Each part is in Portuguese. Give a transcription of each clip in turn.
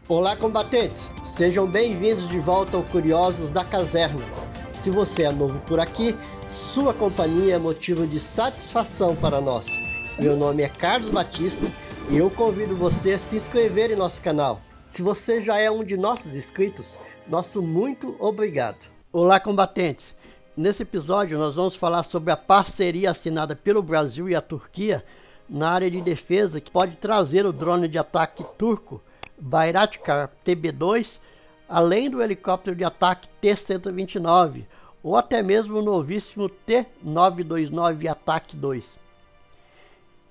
Olá, combatentes! Sejam bem-vindos de volta ao Curiosos da Caserna. Se você é novo por aqui, sua companhia é motivo de satisfação para nós. Meu nome é Carlos Batista e eu convido você a se inscrever em nosso canal. Se você já é um de nossos inscritos, nosso muito obrigado. Olá, combatentes! Nesse episódio nós vamos falar sobre a parceria assinada pelo Brasil e a Turquia na área de defesa, que pode trazer o drone de ataque turco Bayraktar TB2, além do helicóptero de ataque T-129, ou até mesmo o novíssimo T-929 Ataque 2.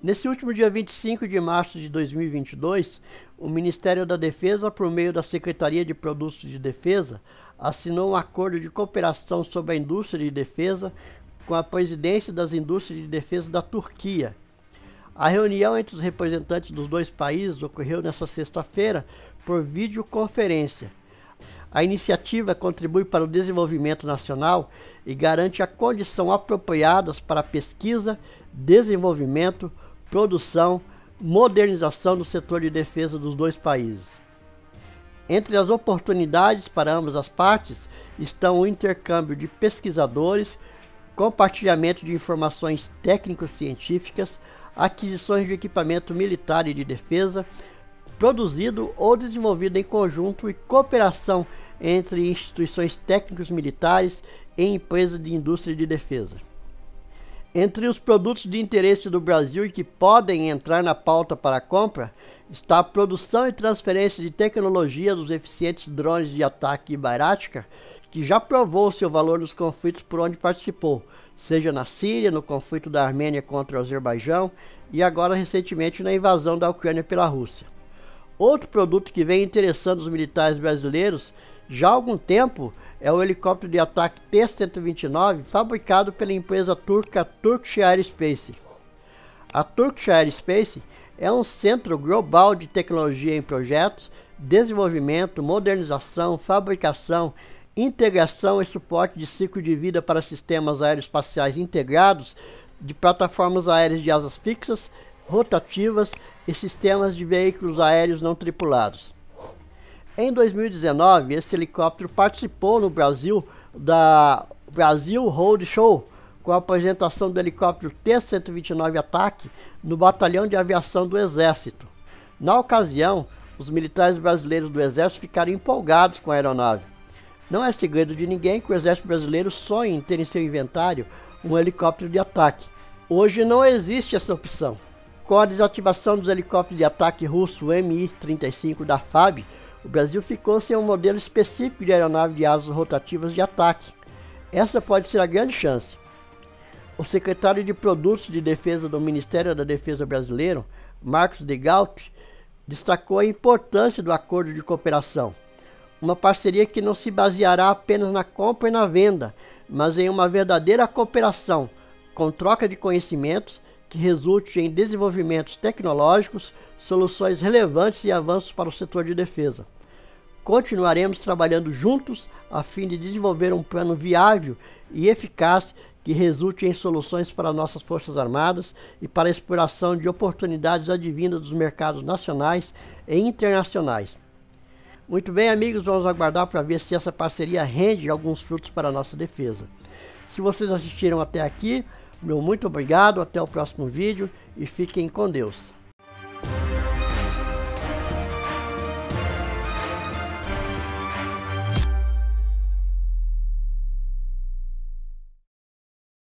Nesse último dia 25 de março de 2022, o Ministério da Defesa, por meio da Secretaria de Produtos de Defesa, assinou um acordo de cooperação sobre a indústria de defesa com a Presidência das Indústrias de Defesa da Turquia. A reunião entre os representantes dos dois países ocorreu nesta sexta-feira por videoconferência. A iniciativa contribui para o desenvolvimento nacional e garante a condição apropriadas para pesquisa, desenvolvimento, produção, modernização do setor de defesa dos dois países. Entre as oportunidades para ambas as partes estão o intercâmbio de pesquisadores, compartilhamento de informações técnico-científicas, aquisições de equipamento militar e de defesa, produzido ou desenvolvido em conjunto e cooperação entre instituições técnicos militares e empresas de indústria de defesa. Entre os produtos de interesse do Brasil e que podem entrar na pauta para a compra, está a produção e transferência de tecnologia dos eficientes drones de ataque Bayraktar, que já provou seu valor nos conflitos por onde participou, seja na Síria, no conflito da Armênia contra o Azerbaijão e agora recentemente na invasão da Ucrânia pela Rússia. Outro produto que vem interessando os militares brasileiros já há algum tempo é o helicóptero de ataque T-129, fabricado pela empresa turca Turkish Aerospace. A Turkish Aerospace é um centro global de tecnologia em projetos, desenvolvimento, modernização, fabricação, integração e suporte de ciclo de vida para sistemas aeroespaciais integrados, de plataformas aéreas de asas fixas, rotativas e sistemas de veículos aéreos não tripulados. Em 2019, esse helicóptero participou no Brasil da Brasil Road Show, com a apresentação do helicóptero T-129 Ataque no Batalhão de Aviação do Exército. Na ocasião, os militares brasileiros do Exército ficaram empolgados com a aeronave. Não é segredo de ninguém que o Exército Brasileiro sonha em ter em seu inventário um helicóptero de ataque. Hoje não existe essa opção. Com a desativação dos helicópteros de ataque russo Mi-35 da FAB, o Brasil ficou sem um modelo específico de aeronave de asas rotativas de ataque. Essa pode ser a grande chance. O secretário de Produtos de Defesa do Ministério da Defesa brasileiro, Marcos de Gaut, destacou a importância do acordo de cooperação. Uma parceria que não se baseará apenas na compra e na venda, mas em uma verdadeira cooperação, com troca de conhecimentos que resulte em desenvolvimentos tecnológicos, soluções relevantes e avanços para o setor de defesa. Continuaremos trabalhando juntos a fim de desenvolver um plano viável e eficaz que resulte em soluções para nossas Forças Armadas e para a exploração de oportunidades advindas dos mercados nacionais e internacionais. Muito bem, amigos, vamos aguardar para ver se essa parceria rende alguns frutos para a nossa defesa. Se vocês assistiram até aqui, meu muito obrigado, até o próximo vídeo e fiquem com Deus.